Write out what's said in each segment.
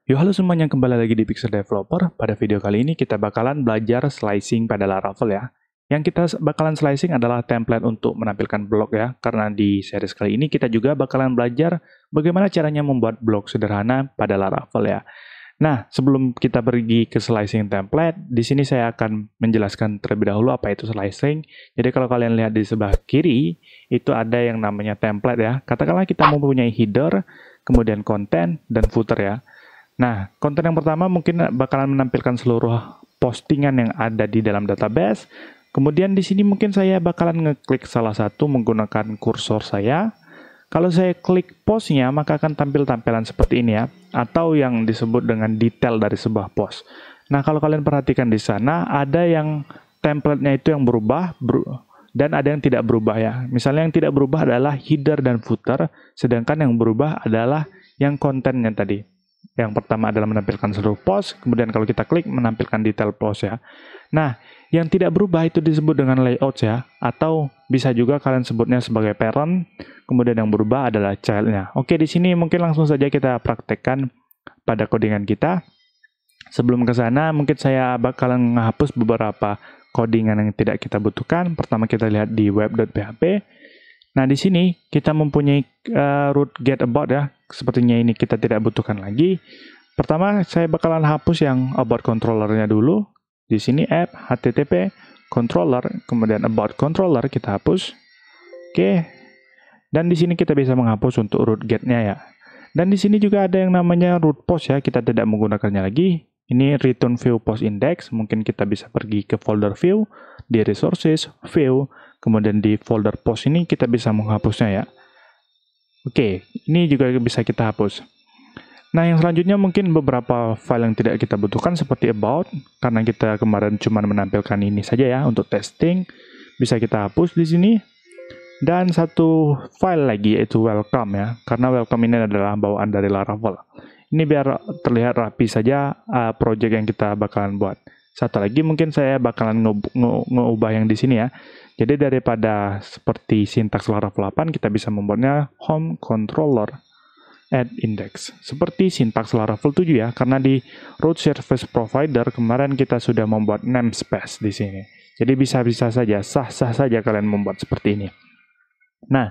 Yo, halo semuanya, kembali lagi di Pixel Developer. Pada video kali ini kita bakalan belajar slicing pada Laravel ya. Yang kita bakalan slicing adalah template untuk menampilkan blok ya, karena di series kali ini kita juga bakalan belajar bagaimana caranya membuat blok sederhana pada Laravel ya. Nah, sebelum kita pergi ke slicing template, di sini saya akan menjelaskan terlebih dahulu apa itu slicing. Jadi kalau kalian lihat di sebelah kiri, itu ada yang namanya template ya. Katakanlah kita mempunyai header, kemudian content, dan footer ya. Nah, konten yang pertama mungkin bakalan menampilkan seluruh postingan yang ada di dalam database. Kemudian di sini mungkin saya bakalan ngeklik salah satu menggunakan kursor saya. Kalau saya klik postnya, maka akan tampil tampilan seperti ini ya, atau yang disebut dengan detail dari sebuah post. Nah, kalau kalian perhatikan di sana, ada yang template-nya itu yang berubah, dan ada yang tidak berubah ya. Misalnya yang tidak berubah adalah header dan footer, sedangkan yang berubah adalah yang kontennya tadi. Yang pertama adalah menampilkan seluruh post, kemudian kalau kita klik menampilkan detail post ya. Nah, yang tidak berubah itu disebut dengan layout ya, atau bisa juga kalian sebutnya sebagai parent, kemudian yang berubah adalah child-nya. Oke, di sini mungkin langsung saja kita praktekkan pada codingan kita. Sebelum ke sana, mungkin saya bakalan menghapus beberapa codingan yang tidak kita butuhkan. Pertama kita lihat di web.php. Nah, di sini kita mempunyai root get about ya. Sepertinya ini kita tidak butuhkan lagi. Pertama, saya bakalan hapus yang about controller-nya dulu. Di sini app, http, controller, kemudian about controller kita hapus. Oke. Dan di sini kita bisa menghapus untuk root get-nya ya. Dan di sini juga ada yang namanya root post ya. Kita tidak menggunakannya lagi. Ini return view post index. Mungkin kita bisa pergi ke folder view, di resources, view, kemudian di folder post ini kita bisa menghapusnya ya. Oke, ini juga bisa kita hapus. Nah, yang selanjutnya mungkin beberapa file yang tidak kita butuhkan seperti about, karena kita kemarin cuma menampilkan ini saja ya untuk testing, bisa kita hapus di sini. Dan satu file lagi yaitu welcome ya, karena welcome ini adalah bawaan dari Laravel. Ini biar terlihat rapi saja project yang kita bakalan buat. Satu lagi mungkin saya bakalan ngeubah yang di sini ya. Jadi daripada seperti sintaks Laravel 8, kita bisa membuatnya home controller add index. Seperti sintaks Laravel 7 ya, karena di root service provider kemarin kita sudah membuat namespace di sini. Jadi bisa-bisa saja, sah-sah saja kalian membuat seperti ini. Nah,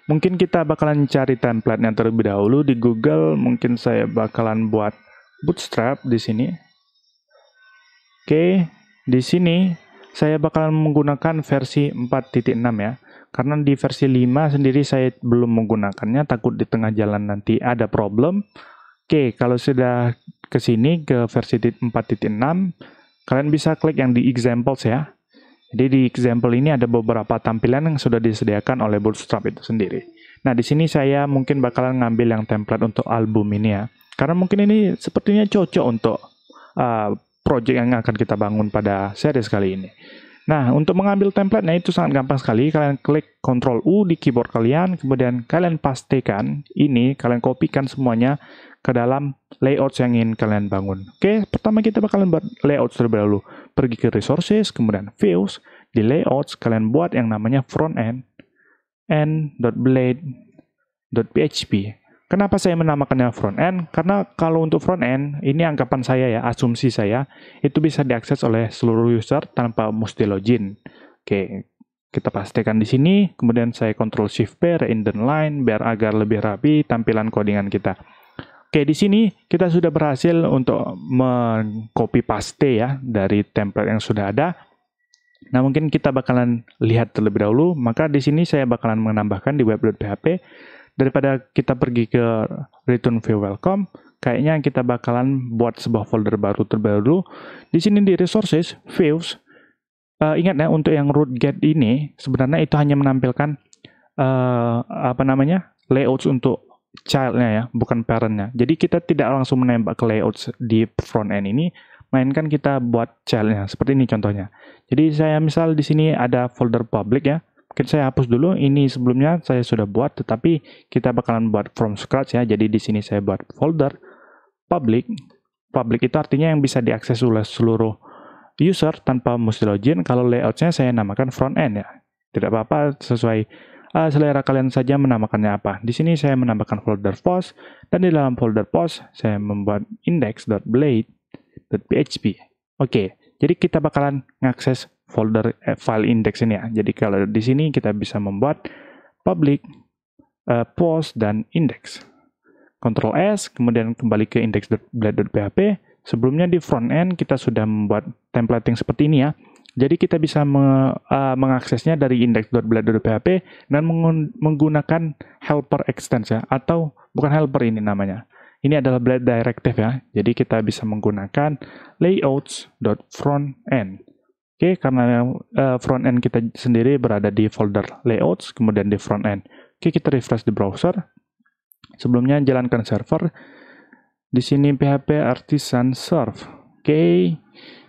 mungkin kita bakalan cari template-nya terlebih dahulu di Google. Mungkin saya bakalan buat Bootstrap di sini. Oke, di sini saya bakalan menggunakan versi 4.6 ya. Karena di versi 5 sendiri saya belum menggunakannya, takut di tengah jalan nanti ada problem. Oke, kalau sudah ke sini ke versi 4.6, kalian bisa klik yang di examples ya. Jadi di example ini ada beberapa tampilan yang sudah disediakan oleh Bootstrap itu sendiri. Nah, di sini saya mungkin bakalan ngambil yang template untuk album ini ya. Karena mungkin ini sepertinya cocok untuk project yang akan kita bangun pada series kali ini. Nah, untuk mengambil template-nya itu sangat gampang sekali. Kalian klik Ctrl U di keyboard kalian, kemudian kalian pastekan ini, kalian kopikan semuanya ke dalam layout yang ingin kalian bangun. Oke, pertama kita bakalan buat layout terlebih dahulu. Pergi ke resources, kemudian views, di layouts kalian buat yang namanya front end, end.blade.php. Kenapa saya menamakannya front end? Karena kalau untuk front end, ini anggapan saya ya, asumsi saya, itu bisa diakses oleh seluruh user tanpa mesti login. Oke, kita pastikan di sini, kemudian saya Ctrl Shift P, reindent line, biar agar lebih rapi tampilan codingan kita. Oke, di sini kita sudah berhasil untuk mengcopy paste ya, dari template yang sudah ada. Nah, mungkin kita bakalan lihat terlebih dahulu, maka di sini saya bakalan menambahkan di web.php. Daripada kita pergi ke return view welcome, kayaknya kita bakalan buat sebuah folder baru terlebih dahulu. Di sini di resources, views, ingat ya untuk yang root get ini sebenarnya itu hanya menampilkan layouts untuk child-nya ya, bukan parent-nya. Jadi kita tidak langsung menembak ke layouts di front end ini, melainkan kita buat child-nya. Seperti ini contohnya. Jadi saya misal di sini ada folder public ya. Mungkin saya hapus dulu, ini sebelumnya saya sudah buat, tetapi kita bakalan buat from scratch ya. Jadi di sini saya buat folder public. Public itu artinya yang bisa diakses oleh seluruh user tanpa mesti login. Kalau layoutnya saya namakan front end ya. Tidak apa-apa, sesuai selera kalian saja menamakannya apa. Di sini saya menambahkan folder post, dan di dalam folder post saya membuat index.blade.php. Oke, jadi kita bakalan ngakses folder file index ini ya. Jadi kalau di sini kita bisa membuat public, post, dan index. Ctrl S, kemudian kembali ke index.blade.php. Sebelumnya di front end kita sudah membuat templating seperti ini ya. Jadi kita bisa mengaksesnya dari index.blade.php dan menggunakan helper extension ya, atau bukan helper ini namanya. Ini adalah Blade directive ya. Jadi kita bisa menggunakan layouts.frontend. Oke, karena front end kita sendiri berada di folder layouts, kemudian di front end. Oke, kita refresh di browser. Sebelumnya jalankan server. Di sini PHP Artisan Serve. Oke,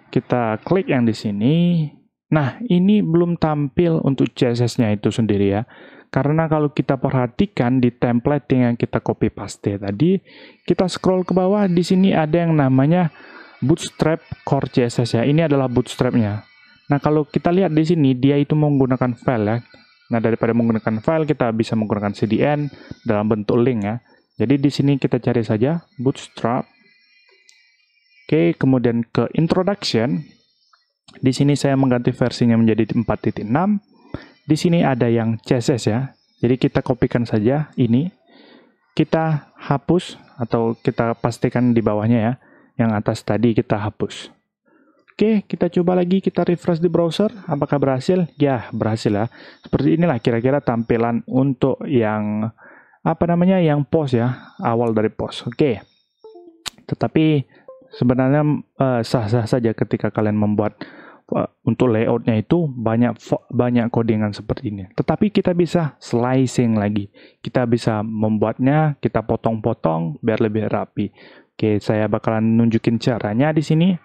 kita klik yang di sini. Nah, ini belum tampil untuk CSS-nya itu sendiri ya. Karena kalau kita perhatikan di template yang kita copy paste tadi, kita scroll ke bawah, di sini ada yang namanya Bootstrap Core CSS ya. Ini adalah bootstrap-nya. Nah, kalau kita lihat di sini, dia itu menggunakan file ya. Nah, daripada menggunakan file, kita bisa menggunakan CDN dalam bentuk link ya. Jadi di sini kita cari saja Bootstrap. Oke, kemudian ke Introduction. Di sini saya mengganti versinya menjadi 4.6. Di sini ada yang CSS ya. Jadi kita kopikan saja ini. Kita hapus atau kita pastikan di bawahnya ya. Yang atas tadi kita hapus. Oke, kita coba lagi, kita refresh di browser. Apakah berhasil? Ya, berhasil ya. Seperti inilah kira-kira tampilan untuk yang yang post ya, awal dari post. Oke. Tetapi sebenarnya sah-sah saja ketika kalian membuat untuk layoutnya itu banyak codingan seperti ini. Tetapi kita bisa slicing lagi. Kita bisa membuatnya, kita potong-potong biar lebih rapi. Oke, saya bakalan nunjukin caranya di sini.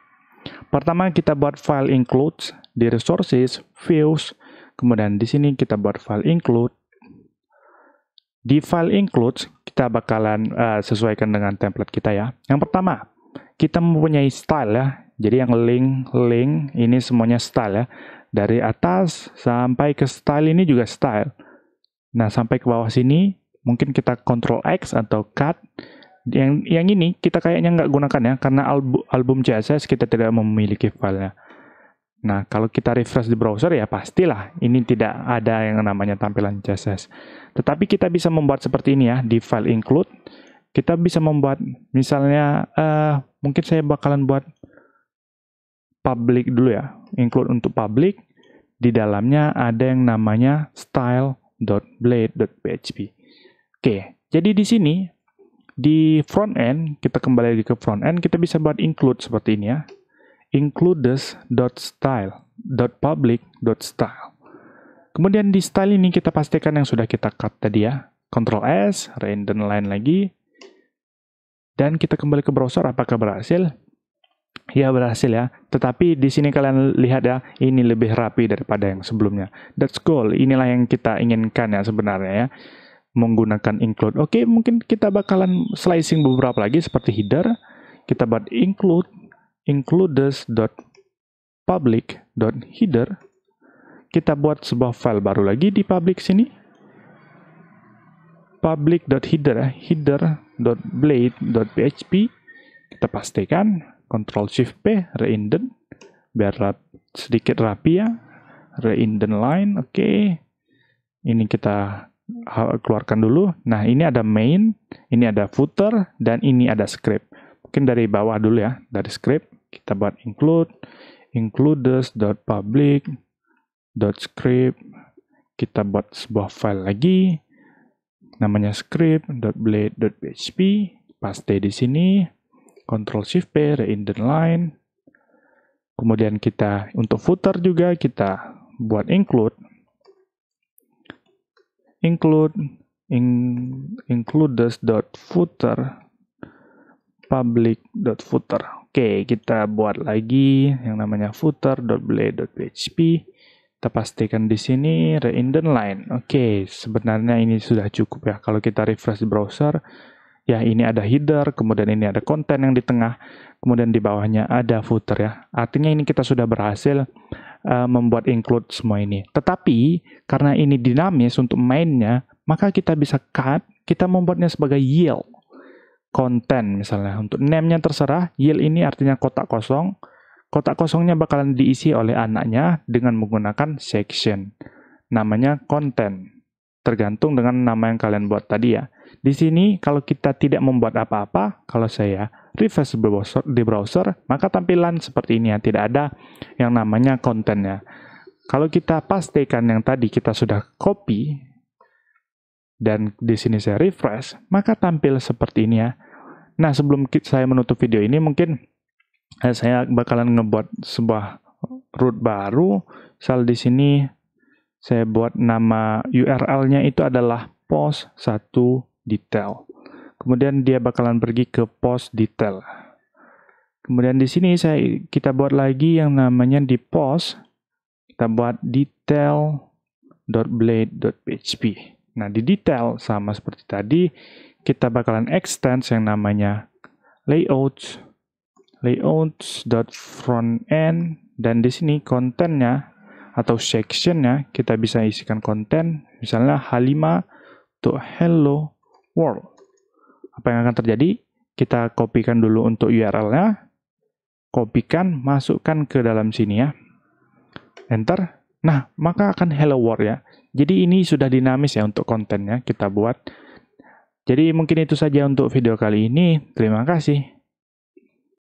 Pertama kita buat file includes di resources, views, kemudian di sini kita buat file include. Di file includes kita bakalan sesuaikan dengan template kita ya. Yang pertama, kita mempunyai style ya. Jadi yang link ini semuanya style ya. Dari atas sampai ke style ini juga style. Nah, sampai ke bawah sini mungkin kita Ctrl X atau cut. Yang ini kita kayaknya nggak gunakan ya, karena album CSS kita tidak memiliki filenya. Nah, kalau kita refresh di browser ya pastilah ini tidak ada yang namanya tampilan CSS. Tetapi kita bisa membuat seperti ini ya, di file include. Kita bisa membuat misalnya, mungkin saya bakalan buat public dulu ya. Include untuk public, di dalamnya ada yang namanya style.blade.php. Oke, jadi di sini, di front end, kita kembali lagi ke front end, kita bisa buat include seperti ini ya. Includes.style.public.style. Kemudian di style ini kita pastikan yang sudah kita cut tadi ya. Ctrl S, reindent line lagi. Dan kita kembali ke browser, apakah berhasil? Ya, berhasil ya. Tetapi di sini kalian lihat ya, ini lebih rapi daripada yang sebelumnya. That's cool. Inilah yang kita inginkan ya sebenarnya ya. Menggunakan include. Oke, mungkin kita bakalan slicing beberapa lagi seperti header. Kita buat includes.public.header. Kita buat sebuah file baru lagi di public sini. Public.header, header.blade.php. Kita pastikan Ctrl Shift P, reindent biar sedikit rapi ya. Reindent line, oke. Ini kita keluarkan dulu. Nah, ini ada main, ini ada footer, dan ini ada script. Mungkin dari bawah dulu ya, dari script kita buat includes.public.script. Kita buat sebuah file lagi namanya script.blade.php. Paste di sini. Ctrl Shift P, reindent line. Kemudian kita untuk footer juga kita buat includes.footer public.footer. Oke, kita buat lagi yang namanya footer.blade.php. Kita pastikan di sini reindent line. Oke, sebenarnya ini sudah cukup ya. Kalau kita refresh di browser, ya ini ada header, kemudian ini ada konten yang di tengah, kemudian di bawahnya ada footer ya. Artinya ini kita sudah berhasil membuat include semua ini. Tetapi karena ini dinamis untuk mainnya, maka kita bisa cut, kita membuatnya sebagai yield content misalnya. Untuk name-nya terserah, yield ini artinya kotak kosong. Kotak kosongnya bakalan diisi oleh anaknya dengan menggunakan section. Namanya content. Tergantung dengan nama yang kalian buat tadi ya. Di sini kalau kita tidak membuat apa-apa, kalau saya refresh di browser, maka tampilan seperti ini ya, tidak ada yang namanya kontennya. Kalau kita pastikan yang tadi kita sudah copy, dan di sini saya refresh, maka tampil seperti ini ya. Nah, sebelum saya menutup video ini, mungkin saya bakalan ngebuat sebuah root baru. Misal di sini saya buat nama URL-nya itu adalah post 1 detail. Kemudian dia bakalan pergi ke post detail. Kemudian di sini kita buat lagi yang namanya di post. Kita buat detail.blade.php. Nah, di detail sama seperti tadi, kita bakalan extend yang namanya layouts.frontend, dan di sini kontennya atau sectionnya kita bisa isikan konten, misalnya h5.hello world. Apa yang akan terjadi? Kita kopikan dulu untuk URL-nya, kopikan, masukkan ke dalam sini ya. Enter. Nah, maka akan hello world ya. Jadi ini sudah dinamis ya untuk kontennya kita buat. Jadi mungkin itu saja untuk video kali ini. Terima kasih.